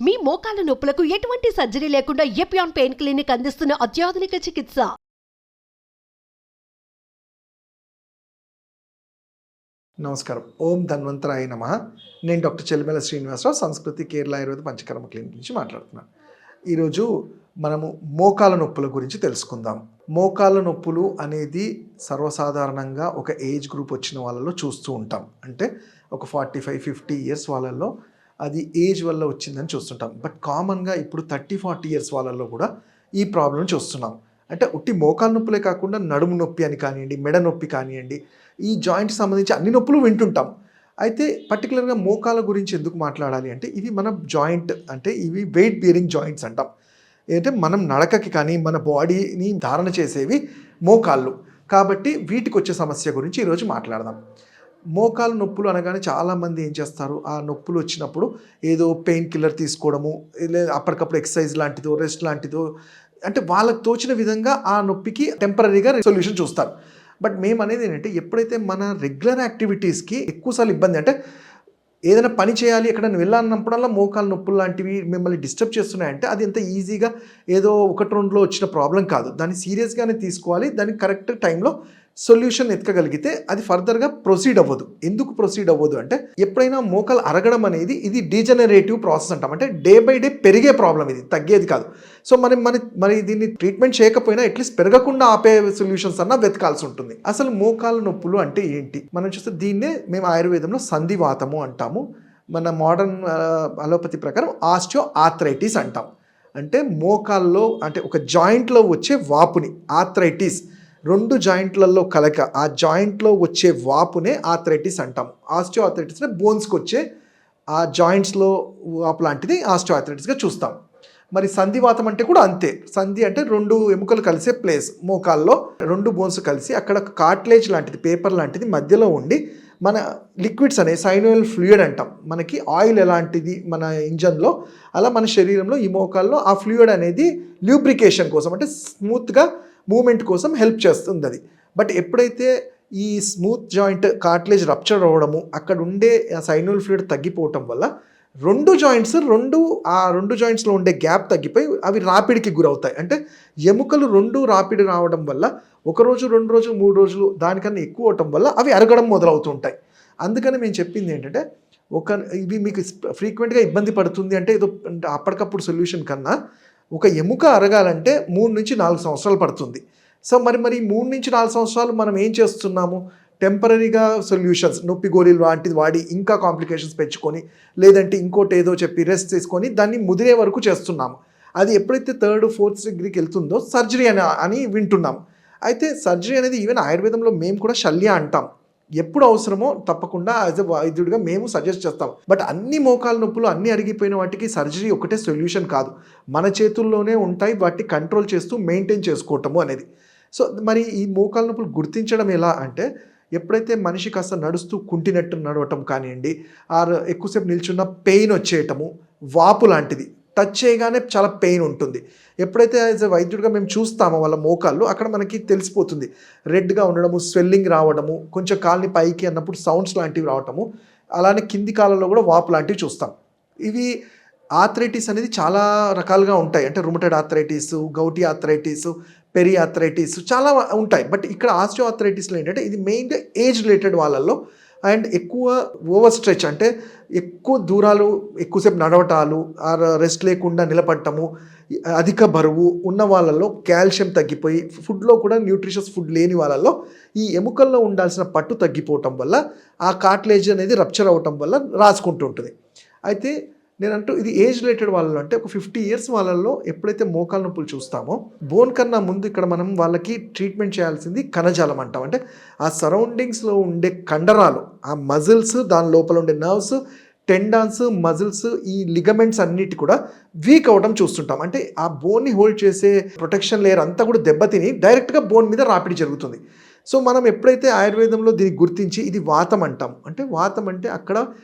మీ మోకాల నొప్పులకు ఎటువంటి సర్జరీ లేకుండా ఎపియాన్ పెయిన్ క్లినిక్ అందిస్తున్న అత్యాధునిక చికిత్స. నమస్కారం. ఓం ధన్వంతరాయ నమః. నేను డాక్టర్ చెల్లిమెల శ్రీనివాసరావు, సంస్కృతి కేరళ ఆయుర్వేద పంచకర్మ క్లినిక్ నుంచి మాట్లాడుతున్నాను. ఈరోజు మనము మోకాల నొప్పుల గురించి తెలుసుకుందాం. మోకాల నొప్పులు అనేది సర్వసాధారణంగా ఒక ఏజ్ గ్రూప్ వచ్చిన వాళ్ళలో చూస్తూ ఉంటాం. అంటే ఒక 45-50 ఇయర్స్ వాళ్ళల్లో అది ఏజ్ వల్ల వచ్చిందని చూస్తుంటాం. బట్ కామన్గా ఇప్పుడు 30-40 ఇయర్స్ వాళ్ళల్లో కూడా ఈ ప్రాబ్లం చూస్తున్నాం. అంటే ఉట్టి మోకాల నొప్పులే కాకుండా నడుము నొప్పి అని కానివ్వండి, మెడ నొప్పి కానివ్వండి, ఈ జాయింట్కి సంబంధించి అన్ని నొప్పులు వింటుంటాం. అయితే పర్టికులర్గా మోకాల గురించి ఎందుకు మాట్లాడాలి అంటే, ఇవి మన జాయింట్, అంటే ఇవి వెయిట్ బేరింగ్ జాయింట్స్ అంటాం. ఏంటంటే మనం నడకకి కానీ మన బాడీని ధారణ చేసేవి మోకాళ్ళు. కాబట్టి వీటికి వచ్చే సమస్య గురించి ఈరోజు మాట్లాడదాం. మోకాలు నొప్పులు అనగానే చాలామంది ఏం చేస్తారు, ఆ నొప్పులు వచ్చినప్పుడు ఏదో పెయిన్ కిల్లర్ తీసుకోవడము, లేదా అప్పటికప్పుడు ఎక్సర్సైజ్ లాంటిదో రెస్ట్ లాంటిదో, అంటే వాళ్ళకి తోచిన విధంగా ఆ నొప్పికి టెంపరీగా సొల్యూషన్ చూస్తారు. బట్ మేము అనేది ఏంటంటే, ఎప్పుడైతే మన రెగ్యులర్ యాక్టివిటీస్కి ఎక్కువసార్లు ఇబ్బంది, అంటే ఏదైనా పని చేయాలి, ఎక్కడైనా వెళ్ళాలన్నప్పుడల్లా మోకాలు నొప్పులు లాంటివి మిమ్మల్ని డిస్టర్బ్ చేస్తున్నాయంటే అది ఎంత ఈజీగా ఏదో 1-2లో వచ్చిన ప్రాబ్లం కాదు. దాన్ని సీరియస్గానే తీసుకోవాలి. దానికి కరెక్ట్ టైంలో సొల్యూషన్ ఎత్తుకగలిగితే అది ఫర్దర్గా ప్రొసీడ్ అవ్వదు. ఎందుకు ప్రొసీడ్ అవ్వదు అంటే, ఎప్పుడైనా మోకాలు అరగడం అనేది ఇది డీజనరేటివ్ ప్రాసెస్ అంటాం. అంటే డే బై డే పెరిగే ప్రాబ్లం, ఇది తగ్గేది కాదు. సో మరి దీన్ని ట్రీట్మెంట్ చేయకపోయినా అట్లీస్ట్ పెరగకుండా ఆపే సొల్యూషన్స్ అన్నా వెతకాల్సి ఉంటుంది. అసలు మోకాలు నొప్పులు అంటే ఏంటి మనం చూస్తే, దీన్నే మేము ఆయుర్వేదంలో సంధివాతము అంటాము. మన మోడర్న్ అలోపతి ప్రకారం ఆస్టియో ఆర్థరైటిస్ అంటాం. అంటే మోకాల్లో, అంటే ఒక జాయింట్లో వచ్చే వాపుని ఆర్థరైటిస్, 2 జాయింట్లలో కలక, ఆ జాయింట్లో వచ్చే వాపునే ఆర్థరైటిస్ అంటాం. ఆస్టియో ఆర్థరైటిస్ అంటే బోన్స్కి వచ్చే ఆ జాయింట్స్లో వాపు లాంటిది ఆస్టియో ఆర్థరైటిస్గా చూస్తాం. మరి సంధివాతం అంటే కూడా అంతే. సంధి అంటే 2 ఎముకలు కలిసే ప్లేస్, మోకాల్లో 2 బోన్స్ కలిసి అక్కడ కార్టిలేజ్ లాంటిది, పేపర్ లాంటిది మధ్యలో ఉండి మన లిక్విడ్స్ అనే సైనోయల్ ఫ్లూయిడ్ అంటాం. మనకి ఆయిల్ ఎలాంటిది మన ఇంజన్లో, అలా మన శరీరంలో ఈ మోకాల్లో ఆ ఫ్లూయిడ్ అనేది ల్యూబ్రికేషన్ కోసం, అంటే స్మూత్గా మూమెంట్ కోసం హెల్ప్ చేస్తుంది అది. బట్ ఎప్పుడైతే ఈ స్మూత్ జాయింట్ కార్టిలేజ్ రప్చర్ అవ్వడము, అక్కడ ఉండే సైనోయల్ ఫ్లూయిడ్ తగ్గిపోవటం వల్ల రెండు జాయింట్స్లో ఉండే గ్యాప్ తగ్గిపోయి అవి రాపిడికి గురవుతాయి. అంటే ఎముకలు 2 రాపిడి రావడం వల్ల 1 రోజు, 2 రోజులు, 3 రోజులు దానికన్నా ఎక్కువ అవటం వల్ల అవి అరగడం మొదలవుతుంటాయి. అందుకని మేము చెప్పింది ఏంటంటే, ఇవి మీకు ఫ్రీక్వెంట్గా ఇబ్బంది పడుతుంది అంటే ఏదో అప్పటికప్పుడు సొల్యూషన్ కన్నా, ఒక ఎముక అరగాలంటే 3-4 సంవత్సరాలు పడుతుంది. సో మరి 3-4 సంవత్సరాలు మనం ఏం చేస్తున్నాము, టెంపరీగా సొల్యూషన్స్, నొప్పి గోళీలు లాంటిది వాడి ఇంకా కాంప్లికేషన్స్ పెంచుకొని, లేదంటే ఇంకోటి ఏదో చెప్పి రెస్ట్ తీసుకొని దాన్ని ముదిరే వరకు చేస్తున్నాము. అది ఎప్పుడైతే 3rd, 4th డిగ్రీకి వెళ్తుందో సర్జరీ అని వింటున్నాము. అయితే సర్జరీ అనేది ఈవెన్ ఆయుర్వేదంలో మేము కూడా శల్య అంటాం. ఎప్పుడు అవసరమో తప్పకుండా యాజ్ ఎ వైద్యుడిగా మేము సజెస్ట్ చేస్తాం. బట్ అన్ని మోకాల నొప్పులు, అన్ని అరిగిపోయిన వాటికి సర్జరీ ఒకటే సొల్యూషన్ కాదు. మన చేతుల్లోనే ఉంటాయి వాటిని కంట్రోల్ చేస్తూ మెయింటైన్ చేసుకోవటము అనేది. సో మరి ఈ మోకాల నొప్పులు గుర్తించడం ఎలా అంటే, ఎప్పుడైతే మనిషి కాస్త నడుస్తూ కుంటినట్టు నడవటం కానివ్వండి, ఆర్ ఎక్కువసేపు నిల్చున్న పెయిన్ వచ్చేయటము, వాపు లాంటిది, టచ్ చేయగానే చాలా పెయిన్ ఉంటుంది. ఎప్పుడైతే యాజ్ ఎ వైద్యుడిగా మేము చూస్తామో వాళ్ళ మోకాళ్ళు, అక్కడ మనకి తెలిసిపోతుంది. రెడ్గా ఉండడము, స్వెల్లింగ్ రావడము, కొంచెం కాల్ని పైకి అన్నప్పుడు సౌండ్స్ లాంటివి రావటము, అలానే కింది కాళ్ళలో కూడా వాపు లాంటివి చూస్తాం. ఇవి ఆర్థరైటిస్ అనేది చాలా రకాలుగా ఉంటాయి. అంటే rheumatoid arthritis, gouty arthritis, peri arthritis చాలా ఉంటాయి. బట్ ఇక్కడ ఆస్టియో ఆర్థరైటిస్లో ఏంటంటే, ఇది మెయిన్గా ఏజ్ రిలేటెడ్ వాళ్ళల్లో అండ్ ఎక్కువ ఓవర్ స్ట్రెచ్, అంటే ఎక్కువ దూరాలు ఎక్కువసేపు నడవటాలు, రెస్ట్ లేకుండా నిలబడటము, అధిక బరువు ఉన్న వాళ్ళల్లో కాల్షియం తగ్గిపోయి, ఫుడ్లో కూడా న్యూట్రిషియస్ ఫుడ్ లేని వాళ్ళల్లో ఈ ఎముకల్లో ఉండాల్సిన పట్టు తగ్గిపోవటం వల్ల ఆ కార్టిలేజ్ అనేది రప్చర్ అవ్వటం వల్ల రాసుకుంటూ ఉంటుంది. అయితే నేనంటూ ఇది ఏజ్ రిలేటెడ్ వాళ్ళలో, అంటే ఒక 50 ఇయర్స్ వాళ్ళల్లో ఎప్పుడైతే మోకాల నొప్పులు చూస్తామో, బోన్ కన్నా ముందు ఇక్కడ మనం వాళ్ళకి ట్రీట్మెంట్ చేయాల్సింది కణజాలం అంటాం. అంటే ఆ సరౌండింగ్స్లో ఉండే కండరాలు, ఆ మజిల్స్, దాని లోపల ఉండే నర్వ్స్, టెండాన్స్, మజిల్స్, ఈ లిగమెంట్స్ అన్నిటి కూడా వీక్ అవ్వడం చూస్తుంటాం. అంటే ఆ బోన్ని హోల్డ్ చేసే ప్రొటెక్షన్ లేయర్ అంతా కూడా దెబ్బతిని డైరెక్ట్గా బోన్ మీద రాపిడి జరుగుతుంది. సో మనం ఎప్పుడైతే ఆయుర్వేదంలో దీన్ని గుర్తించి ఇది వాతం అంటాం. అంటే వాతం అంటే అక్కడ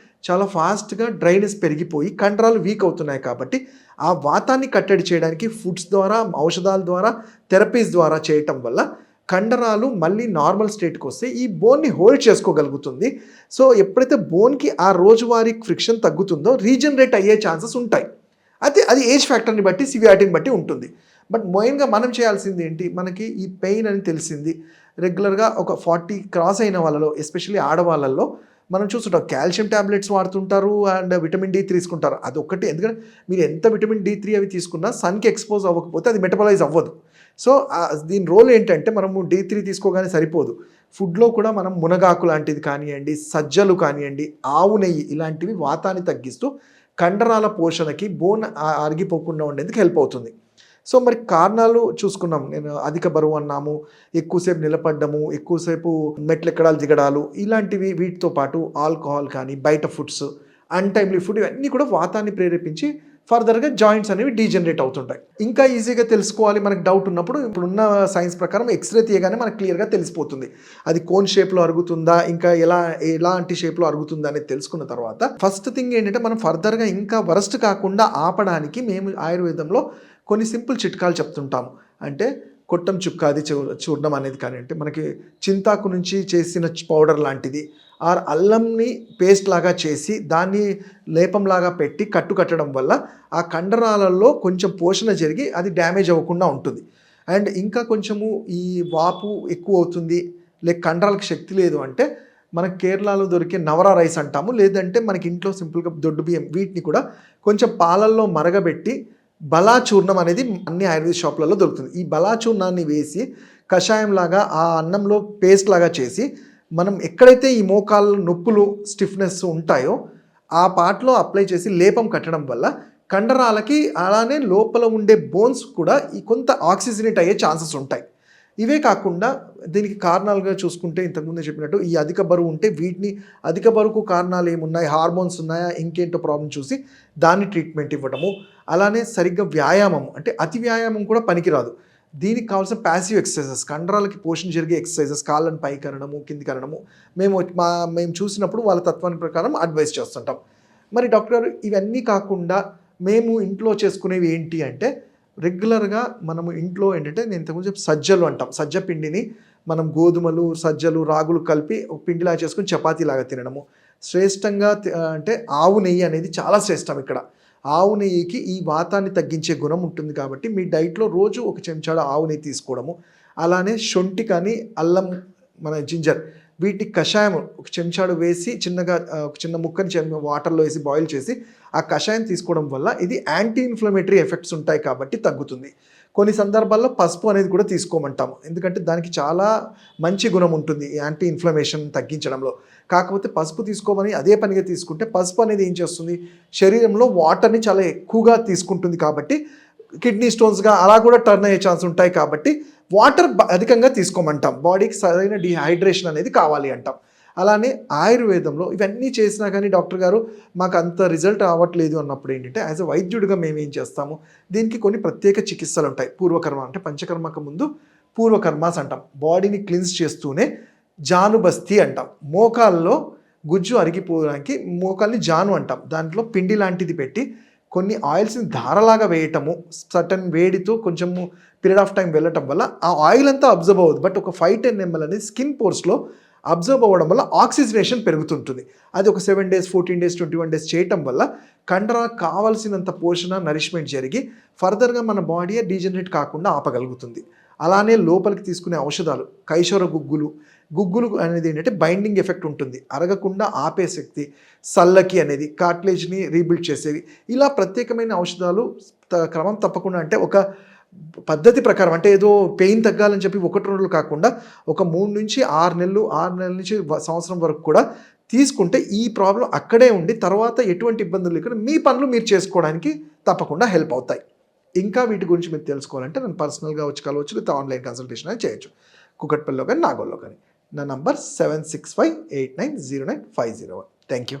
చాలా ఫాస్ట్గా డ్రైనెస్ పెరిగిపోయి కండరాలు వీక్ అవుతున్నాయి. కాబట్టి ఆ వాతాన్ని కట్టడి చేయడానికి ఫుడ్స్ ద్వారా, ఔషధాల ద్వారా, థెరపీస్ ద్వారా చేయటం వల్ల కండరాలు మళ్ళీ నార్మల్ స్టేట్కి వస్తే ఈ బోన్ని హోల్డ్ చేసుకోగలుగుతుంది. సో ఎప్పుడైతే బోన్కి ఆ రోజువారీ ఫ్రిక్షన్ తగ్గుతుందో రీజనరేట్ అయ్యే ఛాన్సెస్ ఉంటాయి. అయితే అది ఏజ్ ఫ్యాక్టర్ని బట్టి సివియారిటీని బట్టి ఉంటుంది. బట్ మెయిన్గా మనం చేయాల్సింది ఏంటి, మనకి ఈ పెయిన్ అని తెలిసింది రెగ్యులర్గా ఒక 40 క్రాస్ అయిన వాళ్ళలో, ఎస్పెషల్లీ ఆడవాళ్ళల్లో మనం చూస్తుంటాం కాల్షియం ట్యాబ్లెట్స్ వాడుతుంటారు అండ్ విటమిన్ D తీసుకుంటారు. అదొక్కటి, ఎందుకంటే మీరు ఎంత విటమిన్ D3 అవి తీసుకున్నా సన్కి ఎక్స్పోజ్ అవ్వకపోతే అది మెటబలైజ్ అవ్వదు. సో దీని రోల్ ఏంటంటే మనము D3 తీసుకోగానే సరిపోదు, ఫుడ్లో కూడా మనం మునగాకు లాంటిది కానివ్వండి, సజ్జలు కానివ్వండి, ఆవు నెయ్యి ఇలాంటివి వాతాన్ని తగ్గిస్తూ కండరాల పోషణకి, బోన్ అరిగిపోకుండా ఉండేందుకు హెల్ప్ అవుతుంది. సో మరి కారణాలు చూసుకున్నాం, నేను అధిక బరువు అన్నాము, ఎక్కువసేపు నిలబడ్డము, ఎక్కువసేపు మెట్లు ఎక్కడాలు దిగడాలు, ఇలాంటివి. వీటితో పాటు ఆల్కహాల్ కానీ, బయట ఫుడ్స్, అన్టైమ్లీ ఫుడ్, ఇవన్నీ కూడా వాతాన్ని ప్రేరేపించి ఫర్దర్గా జాయింట్స్ అనేవి డీజనరేట్ అవుతుంటాయి. ఇంకా ఈజీగా తెలుసుకోవాలి మనకు డౌట్ ఉన్నప్పుడు, ఇప్పుడున్న సైన్స్ ప్రకారం ఎక్స్రే తీయగానే మనకు క్లియర్గా తెలిసిపోతుంది అది కోన్ షేప్లో అరుగుతుందా, ఇంకా ఎలాంటి షేప్లో అరుగుతుందా అనేది తెలుసుకున్న తర్వాత ఫస్ట్ థింగ్ ఏంటంటే మనం ఫర్దర్గా ఇంకా వరస్ట్ కాకుండా ఆపడానికి మేము ఆయుర్వేదంలో కొన్ని సింపుల్ చిట్కాలు చెప్తుంటాము. అంటే కొట్టం చుక్కాది చూడడం అనేది కానీ, అంటే మనకి చింతాకు నుంచి చేసిన పౌడర్ లాంటిది, ఆర్ అల్లంని పేస్ట్ లాగా చేసి దాన్ని లేపంలాగా పెట్టి కట్టడం వల్ల ఆ కండరాలలో కొంచెం పోషణ జరిగి అది డ్యామేజ్ అవ్వకుండా ఉంటుంది. అండ్ ఇంకా కొంచెము ఈ వాపు ఎక్కువ అవుతుంది, లేక కండరాలకు శక్తి లేదు అంటే మనకి కేరళలో దొరికే నవరా రైస్ అంటాము, లేదంటే మనకి ఇంట్లో సింపుల్గా దొడ్డు బియ్యం, వీటిని కూడా కొంచెం పాలల్లో మరగబెట్టి బలాచూర్ణం అనేది అన్ని ఆయుర్వేద షాపులలో దొరుకుతుంది. ఈ బలాచూర్ణాన్ని వేసి కషాయంలాగా ఆ అన్నంలో పేస్ట్ లాగా చేసి మనం ఎక్కడైతే ఈ మోకాళ్ళ నొప్పులు, స్టిఫ్నెస్ ఉంటాయో ఆ పార్ట్లో అప్లై చేసి లేపం కట్టడం వల్ల కండరాలకి, అలానే లోపల ఉండే బోన్స్ కూడా ఈ కొంత ఆక్సిజనేట్ అయ్యే ఛాన్సెస్ ఉంటాయి. ఇవే కాకుండా దీనికి కారణాలుగా చూసుకుంటే ఇంతకుముందే చెప్పినట్టు ఈ అధిక బరువు ఉంటే వీటిని, అధిక బరువుకు కారణాలు ఏమున్నాయి, హార్మోన్స్ ఉన్నాయా, ఇంకేంటో ప్రాబ్లం చూసి దాన్ని ట్రీట్మెంట్ ఇవ్వడము. అలానే సరిగ్గా వ్యాయామం, అంటే అతి వ్యాయామం కూడా పనికిరాదు. దీనికి కావాల్సిన ప్యాసివ్ ఎక్సర్సైజెస్, కండరాలకి పోషణ జరిగే ఎక్సర్సైజెస్, కాళ్ళని పైకి అనడము, కిందికి అనడము మేము చూసినప్పుడు వాళ్ళ తత్వానికి ప్రకారం అడ్వైస్ చేస్తుంటాం. మరి డాక్టర్ గారు ఇవన్నీ కాకుండా మేము ఇంట్లో చేసుకునేవి ఏంటి అంటే, రెగ్యులర్గా మనము ఇంట్లో ఏంటంటే, నేను ఇంతకుముందు సజ్జలు అంటాం, సజ్జ పిండిని మనం గోధుమలు, సజ్జలు, రాగులు కలిపి ఒక పిండిలా చేసుకుని చపాతీలాగా తినడము. శ్రేష్టంగా అంటే ఆవు నెయ్యి అనేది చాలా శ్రేష్టం ఇక్కడ. ఆవు నెయ్యికి ఈ వాతాన్ని తగ్గించే గుణం ఉంటుంది కాబట్టి మీ డైట్లో రోజు ఒక చెంచాడు ఆవు నెయ్యి తీసుకోవడము. అలానే శొంఠి కానీ, అల్లం, మన జింజర్, వీటి కషాయం ఒక చెంచాడు వేసి చిన్నగా ఒక చిన్న ముక్కని వాటర్లో వేసి బాయిల్ చేసి ఆ కషాయం తీసుకోవడం వల్ల ఇది యాంటీ ఇన్ఫ్లమేటరీ ఎఫెక్ట్స్ ఉంటాయి కాబట్టి తగ్గుతుంది. కొన్ని సందర్భాల్లో పసుపు అనేది కూడా తీసుకోమంటాము, ఎందుకంటే దానికి చాలా మంచి గుణం ఉంటుంది యాంటీ ఇన్ఫ్లమేషన్ తగ్గించడంలో. కాకపోతే పసుపు తీసుకోమని అదే పనిగా తీసుకుంటే పసుపు అనేది ఏం చేస్తుంది, శరీరంలో వాటర్ని చాలా ఎక్కువగా తీసుకుంటుంది కాబట్టి కిడ్నీ స్టోన్స్గా అలా కూడా టర్న్ అయ్యే ఛాన్స్ ఉంటాయి. కాబట్టి వాటర్ అధికంగా తీసుకోమంటాం, బాడీకి సరైన డిహైడ్రేషన్ అనేది కావాలి అంటాం. అలానే ఆయుర్వేదంలో ఇవన్నీ చేసినా కానీ డాక్టర్ గారు మాకు అంత రిజల్ట్ అవ్వట్లేదు అన్నప్పుడు ఏంటంటే, యాజ్ అ వైద్యుడిగా మేము ఏం చేస్తాము, దీనికి కొన్ని ప్రత్యేక చికిత్సలు ఉంటాయి. పూర్వకర్మ అంటే పంచకర్మకు ముందు పూర్వకర్మాస్ అంటాం. బాడీని క్లిన్స్ చేస్తూనే జానుబస్తి అంటాం. మోకాల్లో గుజ్జు అరిగిపోవడానికి మోకాల్ని జాను అంటాం. దాంట్లో పిండి లాంటిది పెట్టి కొన్ని ఆయిల్స్ని ధారలాగా వేయటము, సర్టన్ వేడితో కొంచెము పీరియడ్ ఆఫ్ టైం వెళ్ళటం వల్ల ఆ ఆయిల్ అంతా అబ్జర్వ్ అవ్వదు, బట్ ఒక 5-10 ml అనేది స్కిన్ పోర్స్లో అబ్జర్వ్ అవ్వడం వల్ల ఆక్సిజనేషన్ పెరుగుతుంటుంది. అది ఒక 7 days, 14 days, 21 days చేయటం వల్ల కండరాలకు కావాల్సినంత పోషణ, నరిష్మెంట్ జరిగి ఫర్దర్గా మన బాడీ డీజనరేట్ కాకుండా ఆపగలుగుతుంది. అలానే లోపలికి తీసుకునే ఔషధాలు, కైశోర గుగ్గులు అనేది ఏంటంటే బైండింగ్ ఎఫెక్ట్ ఉంటుంది, అరగకుండా ఆపే శక్తి, సల్లకి అనేది కార్టిలేజ్ని రీబిల్డ్ చేసేవి, ఇలా ప్రత్యేకమైన ఔషధాలు క్రమం తప్పకుండా, అంటే ఒక పద్ధతి ప్రకారం, అంటే ఏదో పెయిన్ తగ్గాలని చెప్పి 1-2 రోజులు కాకుండా ఒక 3 నుంచి 6 నెలలు, 6 నెలల నుంచి సంవత్సరం వరకు కూడా తీసుకుంటే ఈ ప్రాబ్లం అక్కడే ఉండి తర్వాత ఎటువంటి ఇబ్బందులు లేకుండా మీ పనులు మీరు చేసుకోవడానికి తప్పకుండా హెల్ప్ అవుతాయి. ఇంకా వీటి గురించి మీరు తెలుసుకోవాలంటే నన్ను పర్సనల్గా వచ్చి కలవచ్చు, లేదా ఆన్లైన్ కన్సల్టేషన్ అని చేయొచ్చు. కుకట్పల్లిలో కానీ, నాగోల్లో కానీ. నా నంబర్ 7658909501. Thank you.